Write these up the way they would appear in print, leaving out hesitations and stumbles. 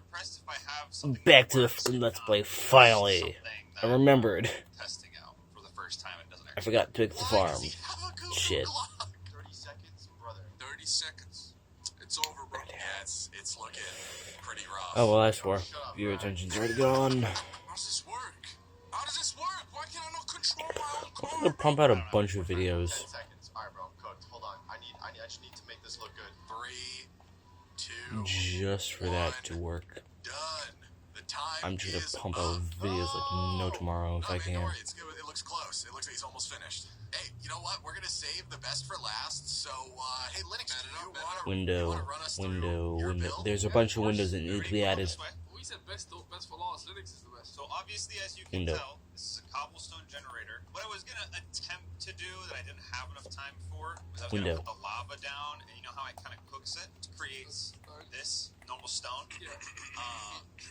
impressed if I have something. Back to the fucking Let's Play, finally. I remembered. Testing out for the first time. It doesn't I forgot to pick the farm. Shit. 30 seconds, brother. 30 seconds. It's over, bro. Yes, it's looking pretty rough. Oh, well, I swore. Viewer attention's already gone. How does this work? How does this work? Why can I not control my own car? I'm gonna pump out a bunch of videos. 10 seconds. Alright, bro. Cooked. Hold on. I just need to make this look good. 3, 2, Just for that to work. done. The time I'm just is gonna pump out videos like no tomorrow if I man, can. don't worry. It looks close. It looks like he's almost finished. Hey, you know what? We're gonna save the best for last. So, hey, Linux, Window. There's a bunch of windows that need to be added. We said best for last. Linux is the best. So obviously, as you can Window. tell, this is a cobblestone generator. What I was gonna attempt to do that I didn't have enough time for was I was Window. gonna put the lava down, and you know how it kind of cooks it to create this normal stone.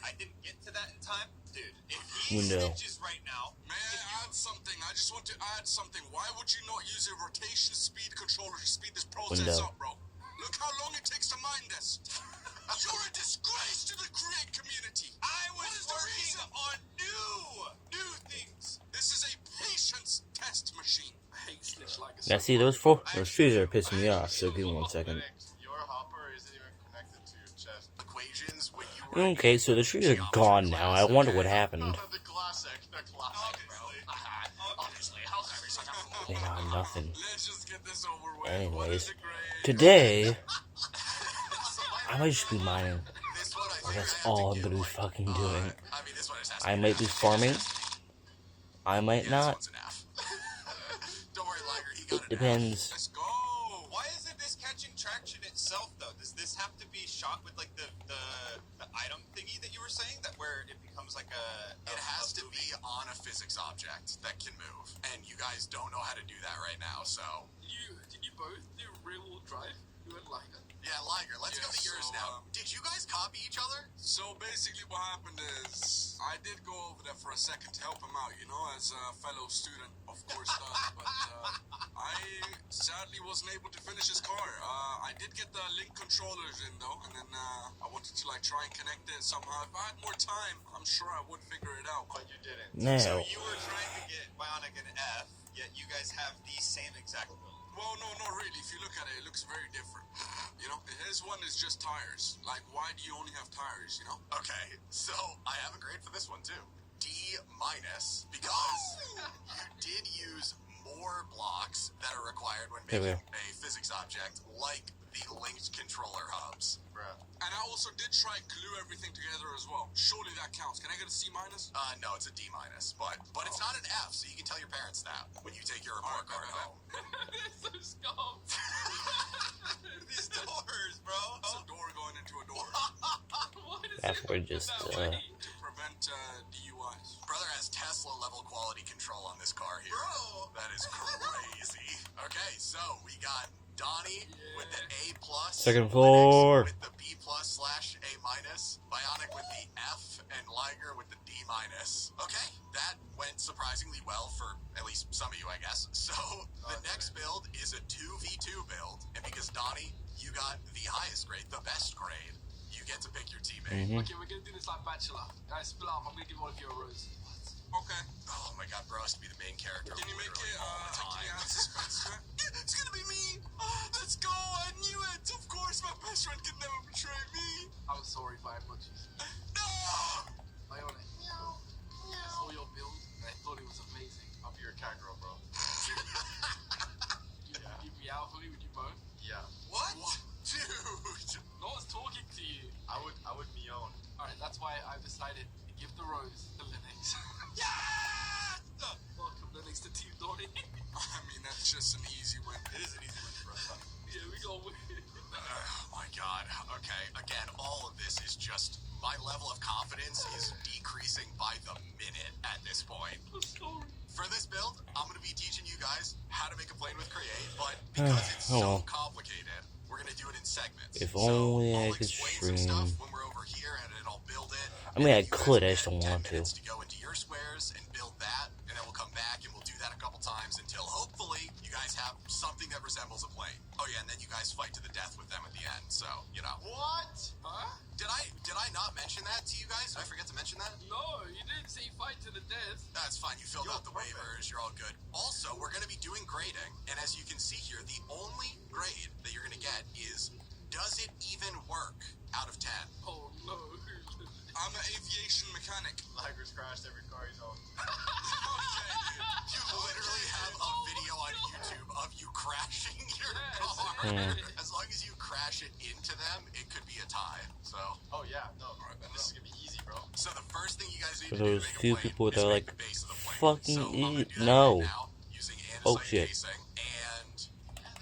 I didn't get to that in time, dude. If he Window. snitches right now, May I add something? I just want to add something. Why would you not use a rotation speed controller to speed this process Window. up, bro? Look how long it takes to mine this. You're a disgrace to the Create community. I was working on new things. This is a patience test machine. I hate Snitch like a Now, see those trees are pissing me off, so give me 1 second. Your hopper isn't even connected to your chest. Equations when you were Okay, so the trees are gone now. I wonder what happened. the classic, Obviously, how can I be such a fool? Yeah, nothing. Let's just get this over with. What Anyways, is it, Grade? today, I might just be mining. This one I That's think all I I'm have to gonna be fucking doing. I mean, this one just has to I might be farming. I might This not. one's an F. Don't worry, Liger, he got It an depends. Let's go. Why isn't this catching traction itself, though? Does this have to be shot with, like, the item thingy that you were saying? That where it becomes like a... It has to be on a physics object that can move. And you guys don't know how to do that right now, so... Did you both do real-world drive? You and Liger? Yeah, Liger, let's go to yours now. Did you guys copy each other? So basically what happened is I did go over there for a second to help him out, you know, as a fellow student, of course, but I sadly wasn't able to finish his car. I did get the link controllers in though, and then I wanted to like try and connect it somehow. If I had more time, I'm sure I would figure it out, but you didn't. No. So you were trying to get Bionic an F, yet you guys have the same exact build. Well, no, not really. If you look at it, it looks very different. You know, his one is just tires. Like, why do you only have tires, you know? Okay, so I have a grade for this one too. D minus, because you did use more blocks that are required when making a physics object, like the linked controller hubs. Bruh. And I also did try and glue everything together as well. Surely that counts. Can I get a C minus? No, it's a D minus, but it's not an F, so you can tell your parents that when you take your report card home. So scum. These doors, bro. It's a door going into a door. That's where just, To prevent DUIs. Brother has Tesla level quality control on this car here. Bro, that is crazy. Okay, so we got Donnie with the A plus, second floor. with the B plus / A minus, Bionic with the F, and Liger with the D minus. Okay, that went surprisingly well for at least some of you, I guess. So the next build is a 2v2 build, and because Donnie, you got the highest grade, the best grade, you get to pick your teammate. Okay, we're gonna do this like Bachelor. Guys, split up. I'm gonna give all of you a rose. Okay. Oh my god, bro, has to be the main character. Can you make it, all the can time. you add suspense to it? It's gonna be me! Let's go! I knew it! Of course, my best friend could never betray me! I'm sorry, Fire Punches. No! Bionic. I saw your build and I thought it was amazing. I'll be your cat girl, bro. You'd be out for me, would you bone? Yeah. What? Dude! No one's talking to you. I would meown. Alright, that's why I've decided to give the rose to Linux. Yeah! Welcome, Linux, to Team Donnie. I mean, that's just an easy win. It is an easy win for us. Yeah, we got win. Oh my god. Okay, again, all of this is just... My level of confidence is decreasing by the minute at this point. I'm sorry. For this build, I'm going to be teaching you guys how to make a plane with Create, but because it's so complicated, we're going to do it in segments. If only I I'll could explain some stream. stuff when we're over here, and then I'll build it. I mean, I And then you could, guys I just will don't get want 10 to. minutes to go into your squares and build that, and then we'll come back and we'll do that a couple times until hopefully you guys have something that resembles a plane. Oh yeah, and then you guys fight to the death with them at the end. So you know. What? Huh? Did I not mention mention that to you guys? Did I forget to mention that? No, you didn't say fight to the death. That's fine. You filled out the waivers. You're all good. Also, we're going to be doing grading. And as you can see here, the only grade that you're going to get is, does it even work out of 10? Oh, no. I'm an aviation mechanic. Liger's crashed every car he's owned. You literally have a video on YouTube of you crashing your car. As long as you crash it into them, it could be a tie. So. Oh yeah, no, this is gonna be easy, bro. So the first thing you guys need For to do those to make a few plane people that is are make like, the base of the plane. fucking So I'm gonna do that no. right now using Oh, andesite shit. casing, and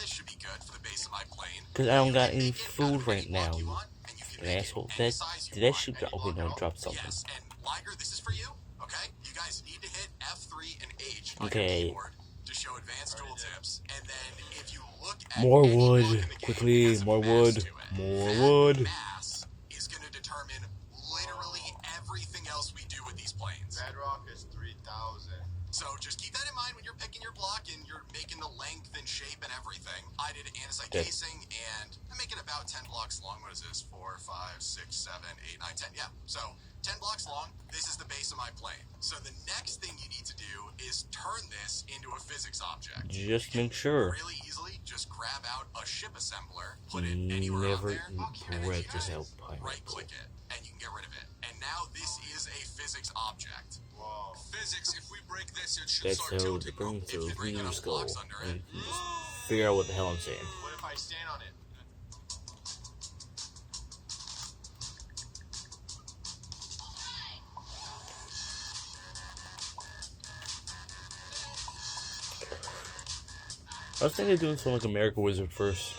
this should be good for the base of my plane. Because I don't got You any can make it out food of right any block now. you want, and you can An make it asshole. any size you Did that want. shoot? Any Okay, block no, at all. drop something. Yes, and Liger, this is for you. Okay, you guys need to hit F3 and H on Okay. your keyboard to show advanced tool tips, and then if you look at More any wood. block in the game, Quickly, it has a more mass wood. to it. More That wood. mass is going to determine literally everything else we do with these planes. Bedrock is 3,000. So just keep that in mind when you're picking your block and you're making the length and shape and everything. I did andesite Okay. casing, and I make it about 10 blocks long. What is this? 4, 5, 6, 7, 8, 9, 10. Yeah, so 10 blocks long. This is the base of my plane. So the next thing you need to do is turn this into a physics object. Just You make can sure. really easily just grab out a ship assembler, put it anywhere out Never there, eat and then bread you just without pineapple. right-click it, and you can get rid of it. And now this is a physics object. Whoa. Physics, if we break this, it should That's start how tilting. the brain If you cells break enough use skull. blocks under And it. you can just figure out what the hell I'm saying. What if I stand on it? I was thinking of doing something like America Wizard first.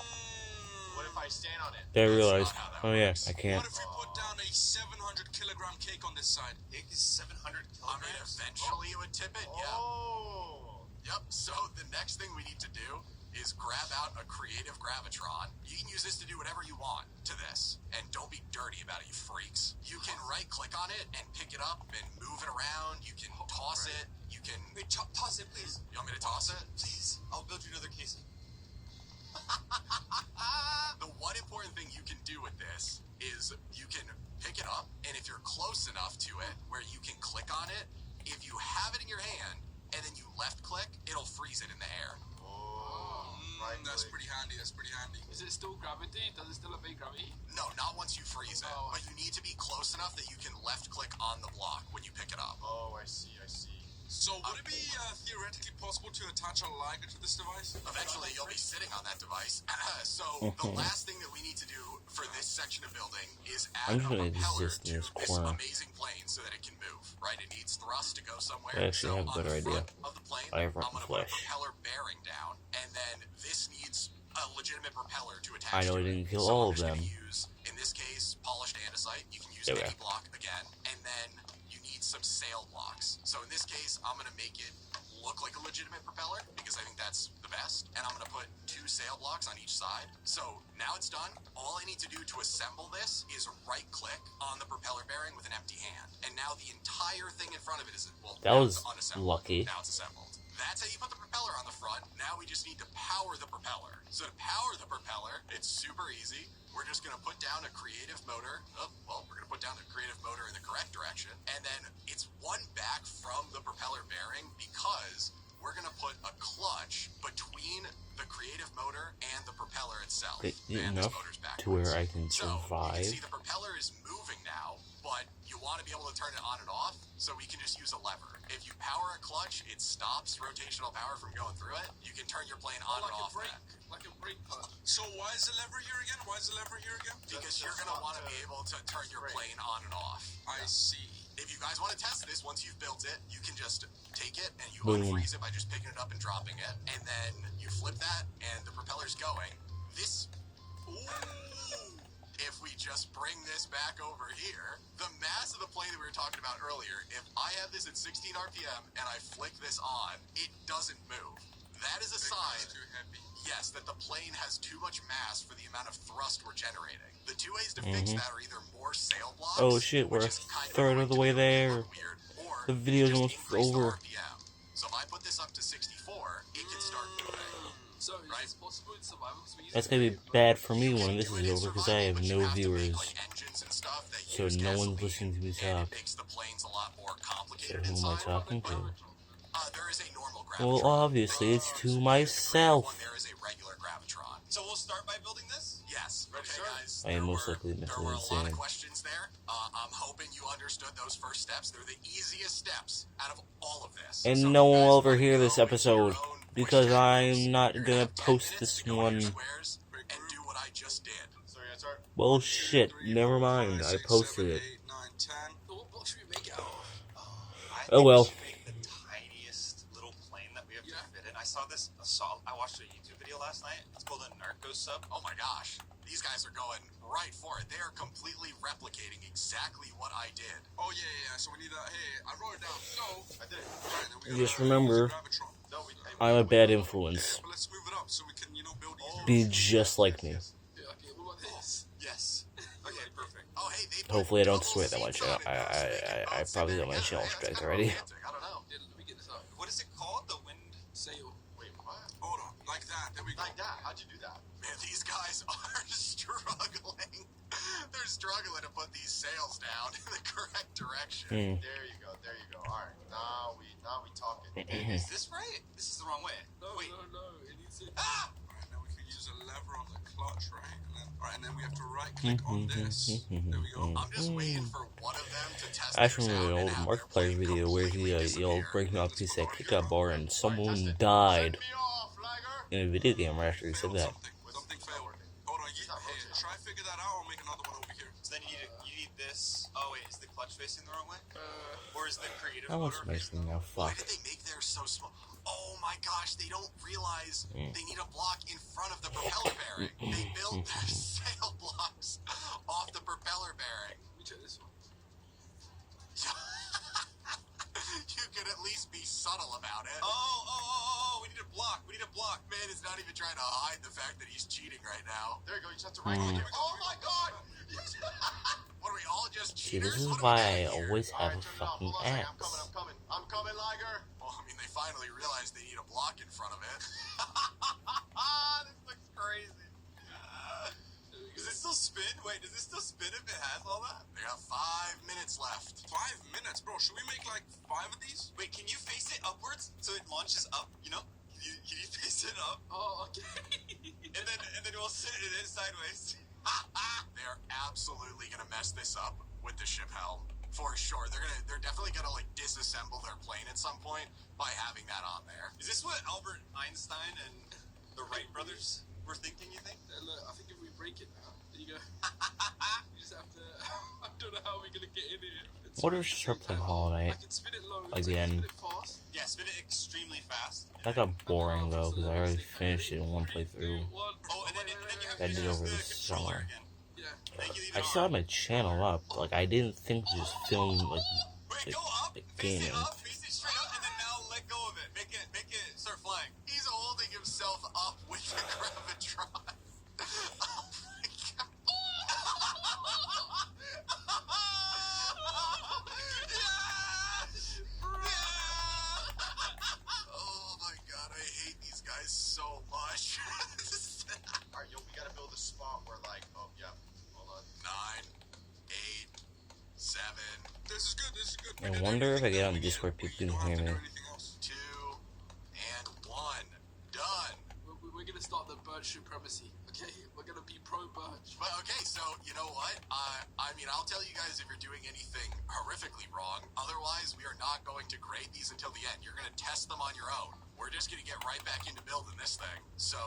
What if I stand on it? Then I realized, not how that oh yeah, works. I can't. What if we put down a 700 kilogram cake on this side? It is 700 I mean, eventually it would tip it, yeah. Oh. Yep, so the next thing we need to do is grab out a creative gravitron. You can use this to do whatever you want to this. And don't be dirty about it, you freaks. You can right-click on it and pick it up and move it around. You can toss it. You can... Wait, toss it, please. You want me to toss it? Please. I'll build you another casing. The one important thing you can do with this is you can pick it up, and if you're close enough to it where you can click on it, if you have it in your hand and then you left click, it'll freeze it in the air. That's pretty handy. That's pretty handy. Is it still gravity? Does it still obey gravity? No, not once you freeze it, Oh. but you need to be close enough that you can left click on the block when you pick it up. Oh, I see, I see. So would it be theoretically possible to attach a Liger to this device? Eventually, you'll be sitting on that device. So the last thing that we need to do for this section of building is add I'm just a gonna propeller exist to in this this corner. amazing plane so that it can move. Right? It needs thrust to go somewhere. I actually have a on better the idea. front of the plane, I have I'm rotten going to put a flesh. propeller bearing down, and then this needs a legitimate propeller to attach. I know to I it. didn't kill So all I'm of just gonna them. Use, in this case, polished andesite. You can use There we any are. block again, and then you need some sail blocks. So in this case, I'm going to make it look like a legitimate propeller because I think that's the best, and I'm going to put 2 sail blocks on each side. So now it's done. All I need to do to assemble this is right click on the propeller bearing with an empty hand, and now the entire thing in front of it is, well, That now was it's unassembled. lucky. Now it's assembled. That's how you put the propeller on the front. Now we just need to power the propeller. So to power the propeller, it's super easy. We're just going to put down a creative motor. Oh, well, we're going to put down a creative motor in the correct direction. And then it's one back from the propeller bearing because we're going to put a clutch between the creative motor and the propeller itself. But And enough this motor's to where backwards. I can So you survive. can see the propeller is moving now, but you want to be able to turn it on and off, so we can just use a lever. If you power a clutch, it stops rotational power from going through it. You can turn your plane on like and a off brake, that. like a brake pad. So why is the lever here again? Why is the lever here again? Because you're going to want to be able to turn your plane on and off. I see. If you guys want to test this, once you've built it, you can just take it and you Boom. unfreeze it by just picking it up and dropping it. And then you flip that and the propeller's going. This... Ooh. If we just bring this back over here, the mass of the plane that we were talking about earlier, if I have this at 16 RPM and I flick this on, it doesn't move. That is a sign, Too heavy. yes, that the plane has too much mass for the amount of thrust we're generating. The 2 ways to fix that are either more sail blocks, Oh shit, we're which a is kind third of the way there. weird, or The video's just almost increase the over. RPM. So if I put this up to 64, it can start moving. So is Right. this possible in survival? 'Cause we use That's it gonna be for- bad for me when You this can is do it in over because I survival, have but you no have to make, viewers. like, engines and stuff that you so no one's listening to me and talk. it makes the planes a lot more So complicated who am I inside. talking to? There is a normal gravitron. Well, obviously, it's to myself. There is a regular gravitron. So we'll start by building this? Yes. Okay, guys. I am most There likely were mentally a lot insane. of questions there. I'm hoping you understood those first steps. They're the easiest steps out of all of this. And So no if you one will guys ever wanna hear go this into episode, your own because wish I'm categories, not you're gonna have 10 post minutes this to go to your one. squares and do what I just did. So yeah, start. Well, shit, never mind. I posted it. 8, 9, 10. What block should we make it? I Oh, think well. we should make the tiniest little plane that we have to fit in. I watched a YouTube video last night. It's called a Narco Sub. Oh my gosh. These guys are going right for it. They are completely replicating exactly what I did. Oh yeah. So we need a. Hey, I wrote it down. So I did it. right, then we Just gotta remember, use the Gravitron. No, I'm a bad influence. But let's move it up so we can, build easier. Be just like me. Yeah, okay, what about this? Yes. Okay, perfect. Oh, hey, they put Hopefully I don't double swear that much. seats on it, though, so they can I both sit probably there got my together. channel It's striked kinda already. romantic. I don't know. Let me get this up. What is it called? The wind sail. Wait, what? Hold on, like that. There we go. Like that. How'd you do that? Man, these guys are struggling. They're struggling to put these sails down in the correct direction. There you go. There you go. All right. Now we talking. Is this right? This is the wrong way. No, Wait. no. It needs it. Ah! All right, now we can use a lever on the clutch, right? And then we have to right click on this. There we go. I'm just waiting for one of them to test I theirs remember out an and old have their Markiplier plane video where he completely disappear. breaking off a piece of that pickup bar and someone died Set me off, Liger. in a video game right after he said that. Something failed. Hold on. Hey, try figure that out. I'll make another one over here. So then you need this. Oh wait, is the clutch facing the wrong way? Or is the creative That one's motor facing amazing now. Why Fuck. did they make theirs so small? Oh my gosh, they don't realize they need a block in front of the propeller bearing. They built their sail blocks off the propeller bearing. Let me check this one. You could at least be subtle about it. Oh, we need a block. We need a block. Man is not even trying to hide the fact that he's cheating right now. There you go, you just have to right click. Oh my god! What are we all just See, cheaters? this is What are we why I doing here? always have a Alright, turn it off. fucking Hold on a second. axe. I'm coming, Liger. Well, I mean, they finally realized they need a block in front of it. This looks crazy. Does it still spin? Wait, does it still spin if it has all that? They got 5 minutes left. 5 minutes, bro. Should we make like 5 of these? Wait, can you face it upwards so it launches up? You know? Can you face it up? Oh, okay. and then we'll sit it in sideways. They're absolutely gonna mess this up with the ship helm. For sure. They're definitely gonna like disassemble their plane at some point by having that on there. Is this what Albert Einstein and the Wright brothers were thinking, you think? Look, I think if we break it now, there you go. You just have to. I don't know how we're gonna get in here. What is Tripling Hollow Knight? I can spin it low. Like so the I can end. spin it fast. Yeah, spin it extremely fast. That got boring though, because I already finished it in one playthrough. Oh, and then you have I to did use over the this controller summer. again. Yeah. Then you leave I it still on. have my channel up. Like, I didn't think to just film, like, Wait, go up, the face game. it up, face it straight up, and then now let go of it. Make it start flying. He's holding himself up with the gravitron. Oh my god. Oh my god, I hate these guys so much. Alright, yo, we gotta build a spot where hold on. 9, 8, 7, This is good. This is good. I wonder if I get on Discord, people can hear me. 2, and 1. Done. We're gonna start the birch supremacy. Okay, we're gonna be pro birch. But okay, so you know what? I mean, I'll tell you guys if you're doing anything horrifically wrong. Otherwise, we are not going to grade these until the end. You're gonna test them on your own. We're just gonna get right back into building this thing. So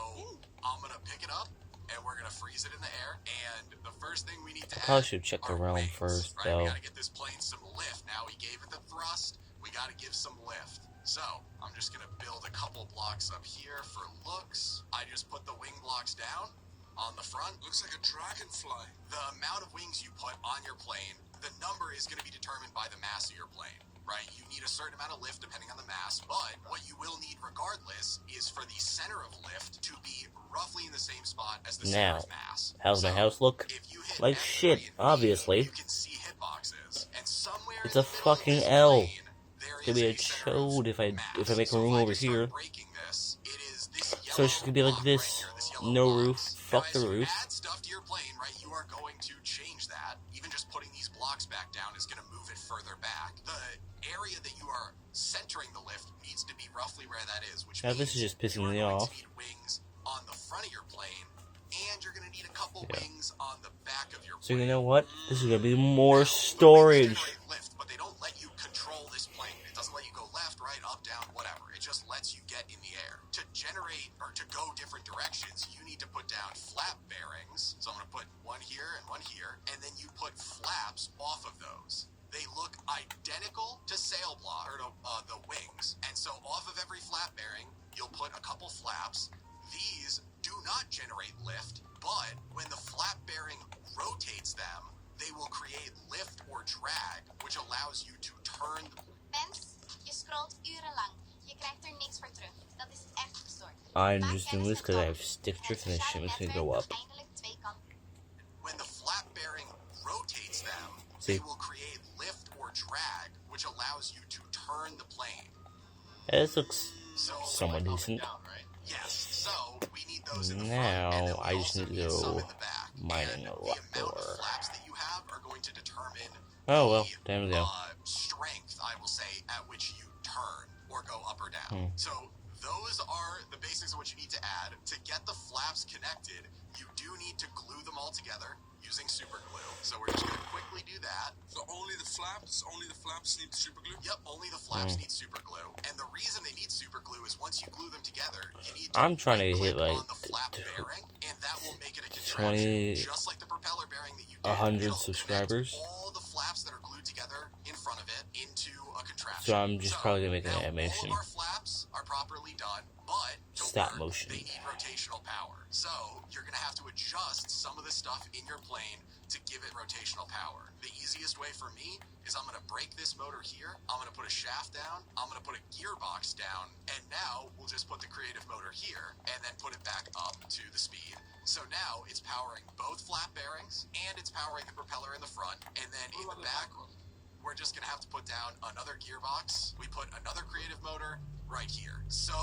I'm gonna pick it up and we're gonna freeze it in the air. And the first thing we need to Probably add should check the are realm wings, first, right? We though. gotta get this plane some lift. Now we gave it the thrust. We gotta give some lift. So I'm just gonna build a couple blocks up here for looks. I just put the wing blocks down on the front. Looks like a dragonfly. The amount of wings you put on your plane, the number is going to be determined by the mass of your plane, right? You need a certain amount of lift depending on the mass, but what you will need regardless is for the center of lift to be roughly in the same spot as the Now, center's mass. how's my house look? If you hit Like F3 shit, and B, obviously. You can see hitboxes, and somewhere It's in a the middle of fucking this L. plane, there It's gonna is be a center of chode if I mass. make a So room if I over just start here. breaking this, it is this So it's just gonna be like yellow this. block right here, this yellow No box. roof. Now, Fuck as the you roof. add stuff to your plane, right, you are going to change that. Even just putting these blocks further back. The area that you are centering the lift needs to be roughly where that is, which Now means this is just pissing you're me going off. to need wings on the front of your plane, and you're going to need a couple wings on the back of your So plane. you know what? This is gonna be more Now, storage. the wings generate lift, but they don't let you control this plane. It doesn't let you go left, right, up, down, whatever. It just lets you get in the air. To generate or to go different directions, you need to put down flap bearings. So I'm going to put one here, and then you put flaps off of those. They look identical to sail block or to, the wings, and so off of every flap bearing, you'll put a couple flaps. These do not generate lift, but when the flap bearing rotates them, they will create lift or drag, which allows you to turn. Mens, je scrolt urenlang. Je krijgt er niks voor terug. Dat is echt gestoord. I'm just doing this because I have stick drift and this shit makes me go up. When the flap bearing rotates them, See? they will create lift or drag, which allows you to turn the plane. This looks So, somewhat decent. Down, right? yes, so we need those in the Now, front, and then we I just also need to some go in the back. mining And a the lot amount more. of flaps that you have are going to determine Oh well, the, time to go. strength, I will say, at which you turn or go up or down. So those are the basics of what you need to add. To get the flaps connected, you do need to glue them all together using super glue. So we're just going to quickly do that. So only the flaps need super glue? Yep, only the flaps need super glue. And the reason they need super glue is once you glue them together, you need to I'm trying to hit click like on the flap bearing, and that will make it a contraption, 20, just like the propeller bearing that you did. 100 It'll subscribers. connect all the flaps that are glued together in front of it into a contraption. So I'm just probably gonna make an now animation. All of our flaps are properly done, but to Stop work, motion. they need rotational power. So you're gonna have to adjust some of the stuff in your plane to give it rotational power. The easiest way for me is I'm gonna break this motor here. I'm gonna put a shaft down. I'm gonna put a gearbox down, and now we'll just put the creative motor here and then put it back up to the speed. So now it's powering both flap bearings and it's powering the propeller in the front, and then in the back we're just gonna have to put down another gearbox. We put another creative motor right here. So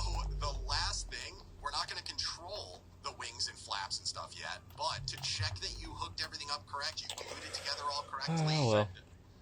the last thing, we're not gonna control the wings and flaps and stuff yet, but to check that you hooked everything up correct, you glued it together all correctly, Oh well.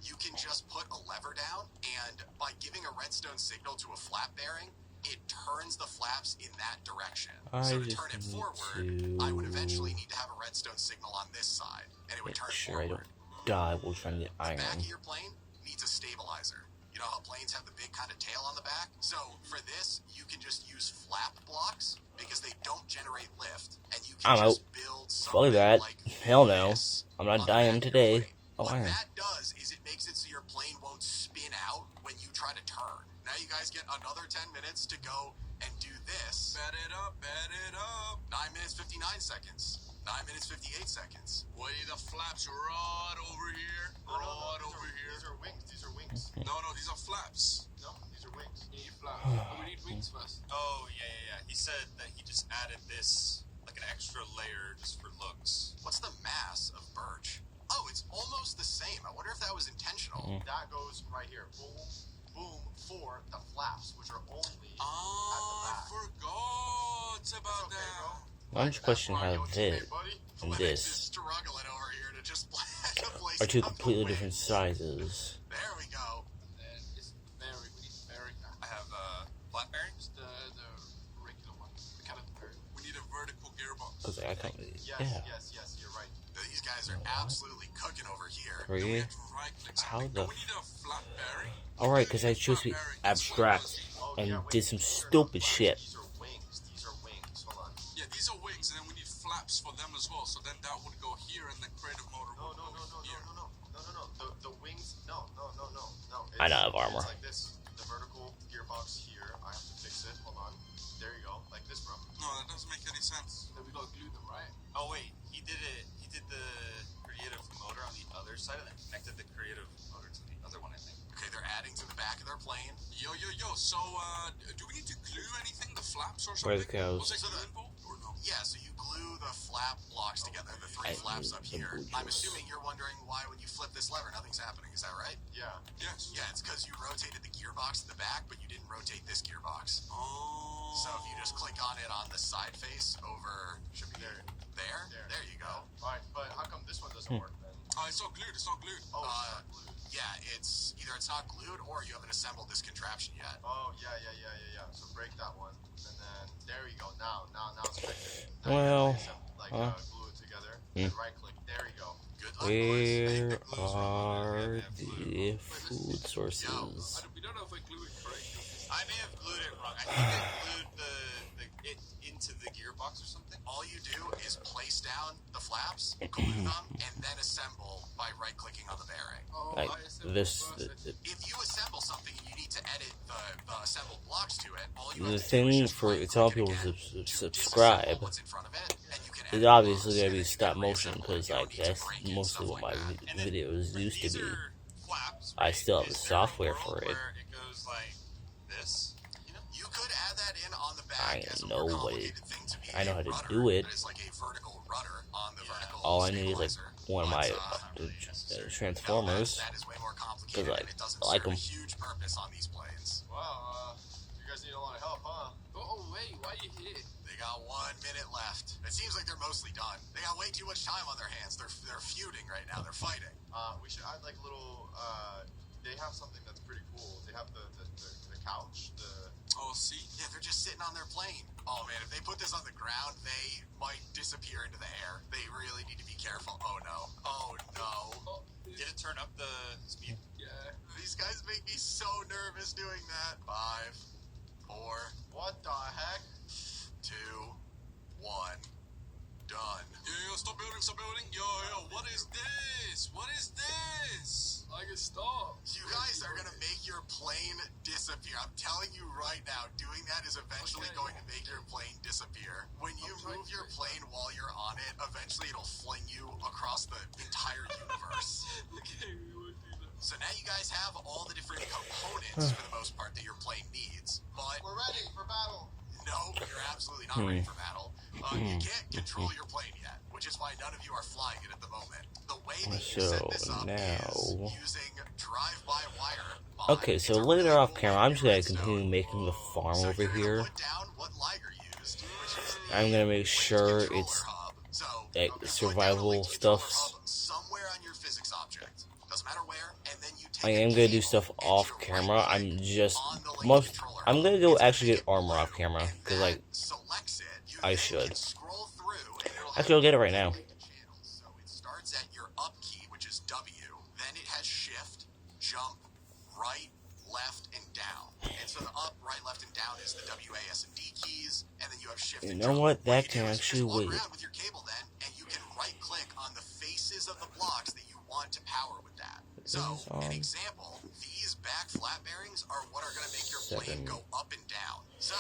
you can just put a lever down, and by giving a redstone signal to a flap bearing, it turns the flaps in that direction. So to just turn it need forward, I would eventually need to have a redstone signal on this side, and it would Make turn sure I forward. don't die while trying to get The back iron. of your plane needs a stabilizer. You know how planes have the big kind of tail on the back? So for this, you can just use flap blocks because they don't generate lift, and you can I'm just out. build Fuck something that. like Hell no. this I'm on not the dying back of your today. plane. Oh, What iron. that does is it makes it so your plane won't spin out when you try to turn. Now you guys get another 10 minutes to go and do this. Bet it up, bet it up. 9 minutes 59 seconds. 9 minutes 58 seconds. Wait, the flaps right over here. Right over here. These are wings. These are wings. No, these are flaps. No, these are wings. You need flaps. We need wings first. Oh, yeah. He said that he just added this, like an extra layer just for looks. What's the mass of birch? Oh, it's almost the same. I wonder if that was intentional. That goes right here. Boom, boom, for the flaps, which are only Oh, at the I back. forgot about okay, that. I'm just questioning how Mario, what's your this name, buddy? and Lennox is this struggling over here to just place are two down the completely wings. different sizes. There we go. Then it's bearing. We need bearing. I have flat bearings. The regular one. The kind of bearing. We need a vertical gearbox. I was like, I can't. Yes, Yeah. yes, you're right. These guys are absolutely cooking over here. We Three. have to right-click How something. the? We need a flat bearing. Alright, because I chose to be abstract Oh, and yeah, wait, did some these are stupid not shit. These are wings. These are wings. Hold on. Yeah, these are wings, and then we need flaps for them as well. So then that would go here, and the creative motor No, would go here. The wings. No. I don't have armor. It's like this. The vertical gearbox here. I have to fix it. Hold on. There you go. Like this, bro. No, that doesn't make any sense. Then we gotta glue them, right? Oh wait, he did it. He did the creative motor on the other side, and then connected the creative motor to the other one. I think. Okay, they're adding to the back of their plane. Yo. So, do we need to glue anything? The flaps or Where are something? the cows? Was it So glue the- involved or no? Yeah, so you glue the flap blocks together, the three I flaps need up the here. blue I'm juice. assuming you're wondering why when you flip this lever, nothing's happening. Is that right? Yeah. Yes. Yeah, it's because you rotated the gearbox in the back, but you didn't rotate this gearbox. Oh. So if you just click on it on the side face over, should be there. There you go. All right, but how come this one doesn't work then? It's not glued. It's not glued. Oh, Uh, it's not glued. Yeah, it's not glued or you haven't assembled this contraption yet. Oh, yeah. So break that one. And then, there you go. Now it's connected. Well, glue it together. And right click. There you go. Good luck, boys. Make where the glues run. are the food sources? We don't know if I glue it correctly. I may have glued it wrong. I think I glued it into the gearbox or something. All you do is place down the flaps, glue them, and then assemble by right-clicking on the bearing. Oh, Like I assembled this, first. If you assemble something and you need to edit the assembled blocks to it, all you the have to do is thing just for right-click telling it people again to to subscribe disassemble what's in front of it, and you can is edit the obviously blocks, gonna and be then you stop can motion reassemble it. because You don't like need to that's break it and mostly stuff what like my that. And then videos used to these be. are flaps, I right? still have the Is there a software world for it. where it goes like this? You know? You could add that in on the I back as a know more what complicated thing to be I know a how to rudder, do it. That is like a vertical rudder on the vertical All I need is like stabilizer. one of my But, transformers. that is way more complicated, Like, and it doesn't I like serve a 'em. huge purpose on these planes. Wow, you guys need a lot of help, huh? Oh, wait, why are you here? They got 1 minute left. It seems like they're mostly done. They got way too much time on their hands. They're feuding right now. They're fighting. We should add like a little, they have something that's pretty cool. They have the couch, Oh, see? Yeah, they're just sitting on their plane. Oh man, if they put this on the ground, they might disappear into the air. They really need to be careful. Oh no. Oh no. Oh, did it turn up the speed? yeah. These guys make me so nervous doing that. 5, 4, What the heck? 2, 1. Done. Yo, stop building. Yo, what is this? What is this? I can stop. You guys are gonna make your plane disappear. I'm telling you right now, doing that is eventually Okay. going to make your plane disappear. When you move your plane while you're on it, eventually it'll fling you across the entire universe. Okay, we won't do that. So now you guys have all the different components for the most part that your plane needs. But We're ready for battle. no, you're absolutely not ready for battle. You can't control your plane yet, which is why none of you are flying it at the moment. The way that you set So this up now- is using drive-by-wire. Okay, so It's a later really off cool camera, way I'm to just gonna redstone. continue making the farm So over you're gonna here. put down what Liger used, which is the I'm gonna make linked sure controller it's hub. So like you put down a survival linked controller stuff. hub somewhere on your physics object. Doesn't matter where, and then you take I a am gonna do cable stuff and off you camera. right-click I'm just on the linked most. controller I'm hub. gonna go It's actually gonna get armor off blue, camera and because that like selects it. You I then should. can scroll through and it'll Actually, I'll get it right now. the channels. So it starts at your up key, which is W. Then it has shift, jump, right, left, and down. And so the up, right, left, and down is the W, A, S, and D keys. And then you have shift You and know jump. what? That you can do is actually just walk wait. around with your cable then, and you can right-click on the faces of the blocks that you want to power with that. So, This is on an example, these back flat bearings are what are going to make your plane 7. go up and down. So,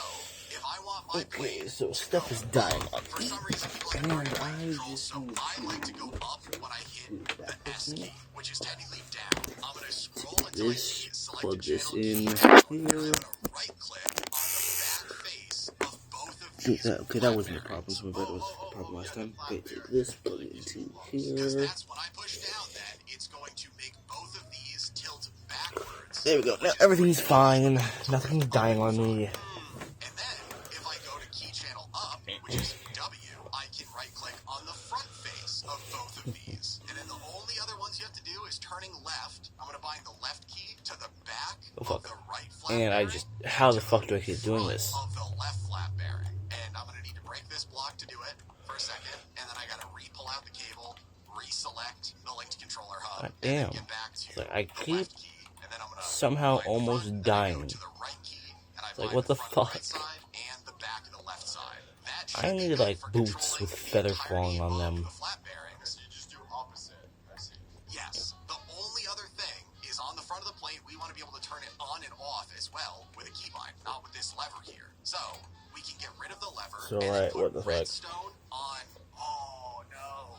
if I want my Okay, plane so stuff is dying on for me. some reason, you like And party I plane control, just so need I like to go up when I hit the S key, which is technically down. I'm going to scroll until I see This, selected plug this channel in and I'm here. going to right-click on the back face of both of Dude, these. Okay, that wasn't the problem. So that was the problem last time. Okay, take this, plug it into Because here. that's when I push down, then it's going to make both of these tilt backwards. There we go. Now everything's fine. Nothing's dying on me. And then, if I go to key channel up, which is W, I can right-click on the front face of both of these. And then the only other ones you have to do is turning left. I'm going to bind the left key to the back Oh, of fuck. the right flat And I bearing just, how the to fuck do I keep doing front this? Of the left flat bearing. And I'm going to need to break this block to do it for a second. And then I got to re-pull out the cable, reselect the linked controller hub, God and then damn. get back to It's like I the keep left key. And then I'm gonna somehow bind the almost front, then I go dying. to the right key, and I It's like, bind what the front of fuck? right side and the back of the left side. That I should be need good like for boots controlling with the feather entirety falling on of them. the flat bearings. So you just do opposite. I see. Yes. The only other thing is on the front of the plate, we want to be able to turn it on and off as well with a keybind, not with this lever here. So we can get rid of the lever So, and right, then put what the fuck? redstone on. Oh no.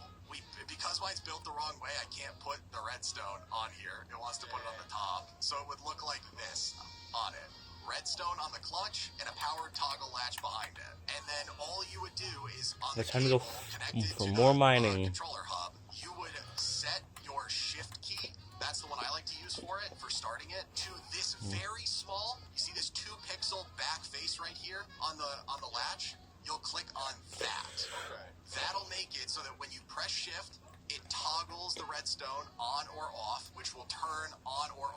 Because mine's built the wrong way, I can't put the redstone on here. It wants to put it on the top. So it would look like this on it. Redstone on the clutch and a powered toggle latch behind it. And then all you would do is on the It's time to go cable connected for to more the mining. controller hub, you would set your shift key. That's the one I like to use for it, for starting it, to this very small. You see this 2-pixel back face right here on the latch? You'll click on that. Okay. That'll make it so that when you press shift, it toggles the redstone on or off, which will turn on or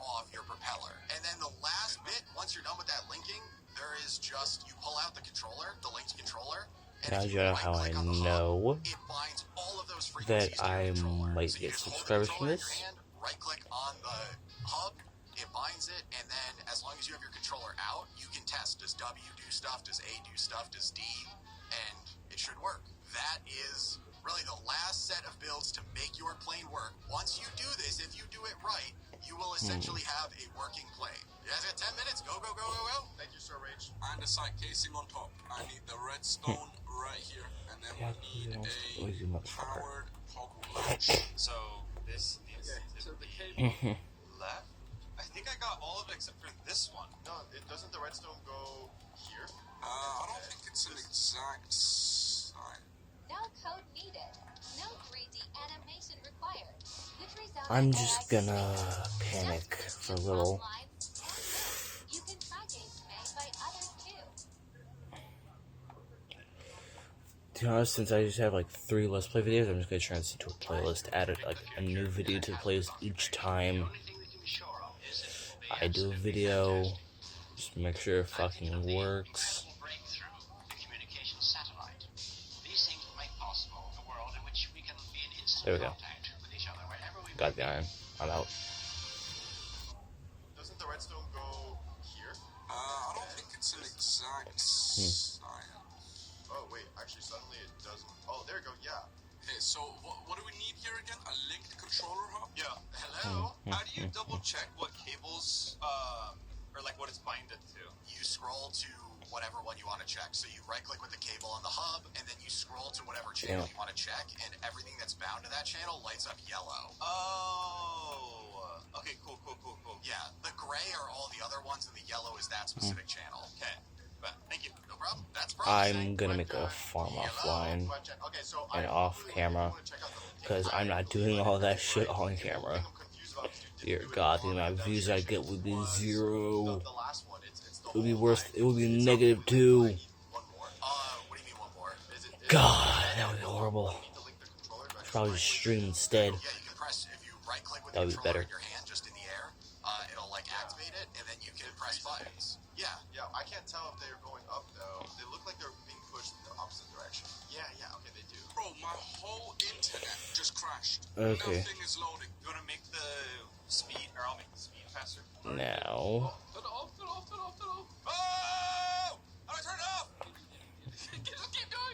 once you're done with that linking, there is just, you pull out the controller, the linked controller, and Now if you know how I right-click on the hub, know it binds all of those that frequencies to your I controller. might So you get just hold the subscribers from controller in your this. hand, right-click on the hub, it binds it, and then as long as you have your controller out, you can test. Does W do stuff? Does A do stuff? Does D? And it should work. That is really the last set of builds to make your plane work. Once you do this, if you do it right, you will essentially have a working plane. You guys got 10 minutes. Go, go, go, go, go. Thank you, Sir Rage. And the side casing on top. I need the redstone right here. And then Yeah, we need lazy a motherfucker. powered toggle latch. So this needs So to the be cable. left. I think I got all of it except for this one. No, doesn't the redstone go here? I don't think it's an exact side. No code needed. No 3D animation required. Good result. I'm just gonna panic for a little. You can try games made by others too. To be honest, since I just have like 3 Let's Play videos, I'm just gonna turn this into a playlist, add like a new video to the playlist each time I do a video, just make sure it fucking works. There we go. Got the iron. I'm out. Doesn't the redstone go here? I don't think it's an exact side. Oh wait, actually suddenly it doesn't. Oh, there you go. Yeah. Okay, so what do we need here again? A linked controller hub? Yeah. Hello. How do you double check what cables or like what it's binded to? You scroll to whatever one you want to check. So you right-click with the cable on the hub, and then you scroll to whatever channel you want to check, and everything that's bound to that channel lights up yellow. Oh. Okay. Cool. Yeah, the gray are all the other ones, and the yellow is that specific channel. Okay. But thank you. No problem. That's promising. I'm gonna make a farm offline Okay, so and off camera, because I'm not doing all that shit on camera. Dear God, the amount of views I get would be 0. It would be worse. It would be -2. What do you mean one more? Is it, God, that would be horrible. I'd probably just stream instead. yeah, you can press, if you right-click with That the would be controller better. in your hand, just in the air, it'll like activate it, and then you can press buttons. Yeah, Yeah, I can't tell if they're going up though. They look like they're being pushed in the opposite direction. Yeah, okay, they do. Bro, my whole internet just crashed. Okay. Nothing is loading. You wanna make the speed, or I'll make the speed faster. Now, Turn it off, turn it off, turn it off, turn it off. Oh! How do I turn it off? Just keep going.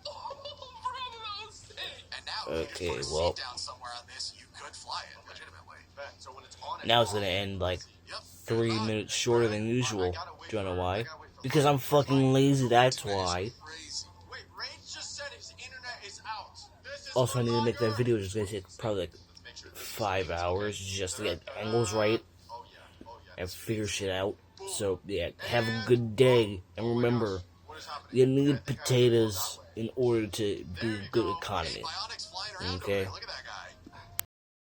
Oh, bro, that was sick. and now if Okay, you just put a well. seat down somewhere on this, you could fly it legitimately. Bet. So when it's on, now it's gonna end like Yep. 3 minutes shorter than usual. Do you know why? Because I'm fucking lazy, that's why. Crazy. Wait, Rage just said his internet is out. This is Also, I need to make that longer. video, it's gonna take probably like Let's make sure this 5 hours just to get angles right Oh yeah. and figure shit out. So, yeah, have a good day. And remember, What is happening? you need potatoes in order to do a good economy. Hey, Bionic's flying around over Okay. there. Look at that guy.